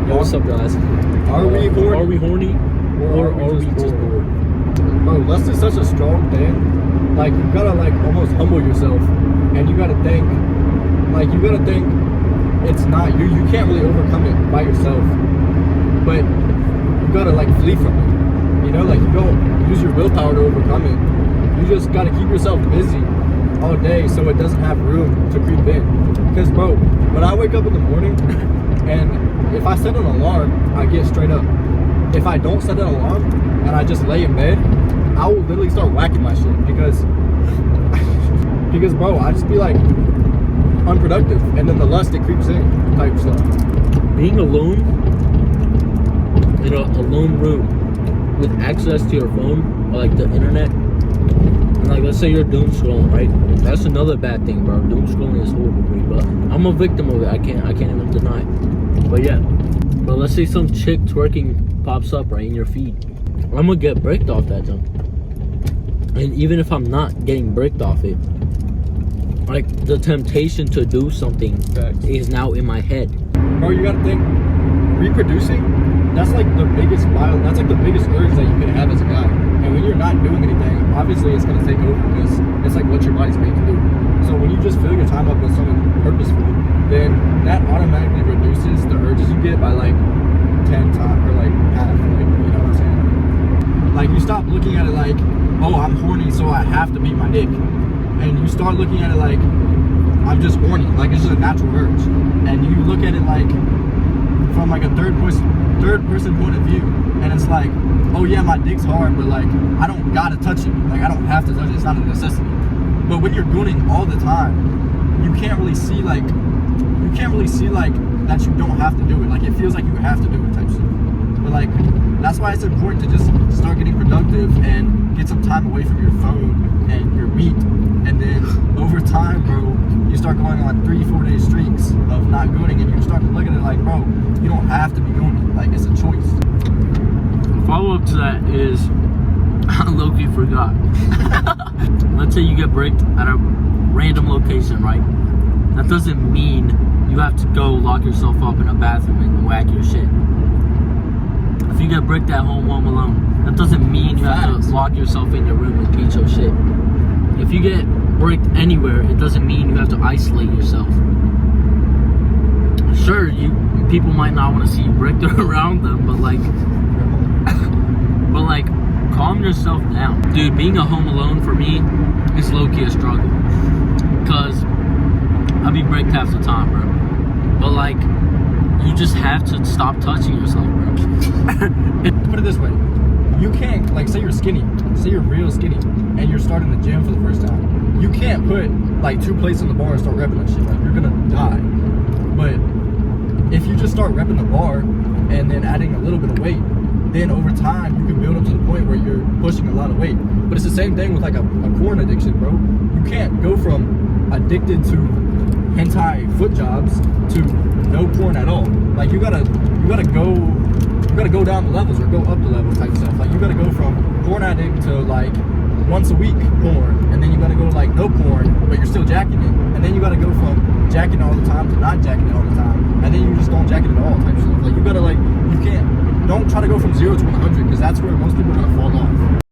Yo, what's up, guys? Are we horny? Are we horny? Or are we just bored? Bro, lust is such a strong thing. Like, you gotta, like, almost humble yourself. And you gotta think, it's not, you can't really overcome it by yourself. But you gotta, like, flee from it. You know, like, you don't use your willpower to overcome it. You just gotta keep yourself busy all day so it doesn't have room to creep in. Because, bro, when I wake up in the morning, and if I set an alarm, I get straight up. If I don't set an alarm and I just lay in bed, I will literally start whacking my shit because bro, I just be like unproductive, and then the lust, it creeps in type stuff. Being alone in a lone room with access to your phone or like the internet, and like let's say you're doom scrolling, right? That's another bad thing, bro. Doom scrolling is horrible for me, but I'm a victim of it. I can't even deny it. But yeah, but let's say some chick twerking pops up right in your feed. I'm gonna get bricked off that jump. And even if I'm not getting bricked off it, like the temptation to do something is now in my head. Bro, you gotta think, reproducing, that's like the biggest urge that you can have as a guy. And when you're not doing anything, obviously it's gonna take over because it's like what your body's made to do. So when you just fill your time up with something purposeful, then that automatically reduces the urges you get by like 10 times or like half, like, you know what I'm saying? Like, you stop looking at it like, oh, I'm horny so I have to beat my dick, and you start looking at it like, I'm just horny, like it's just a natural urge. And you look at it like from like a third person point of view, and it's like, oh yeah, my dick's hard, but like I don't gotta touch it, like I don't have to touch it, it's not a necessity. But when you're gooning all the time, you can't really see like that you don't have to do it. Like, it feels like you have to do it type stuff. But like, that's why it's important to just start getting productive and get some time away from your phone and your meat. And then over time, bro, you start going on 3-4 day streaks of not gooning, and you start to look at it like, bro, you don't have to be gooning. Like, it's a choice. Follow up to that is, I low-key forgot. Let's say you get bricked at a random location, right? That doesn't mean you have to go lock yourself up in a bathroom and whack your shit. If you get bricked at home alone, that doesn't mean you have to lock yourself in your room and beat your shit. If you get bricked anywhere, it doesn't mean you have to isolate yourself. Sure, people might not want to see you bricked around them, but like, calm yourself down. Dude, being a home alone for me is low-key a struggle. Because I be bricked half the time, bro. But like, you just have to stop touching yourself, bro. Put it this way, you can't, like, say you're skinny, say you're real skinny, and you're starting the gym for the first time. You can't put like 2 plates on the bar and start repping that shit. Like, you're gonna die. But if you just start repping the bar and then adding a little bit of weight, then over time you can build up to the point where you're pushing a lot of weight. But it's the same thing with like a porn addiction, bro. You can't go from addicted to hentai foot jobs to no porn at all. Like, you gotta go down the levels or go up the levels type stuff. Like, you gotta go from porn addict to like once a week porn, and then you gotta go like no porn, but you're still jacking it, and then you gotta go from jacking all the time to not jacking it all the time, and then you just don't jack it at all type stuff. Like, you gotta, like, don't try to go from 0 to 100, because that's where most people are gonna fall off.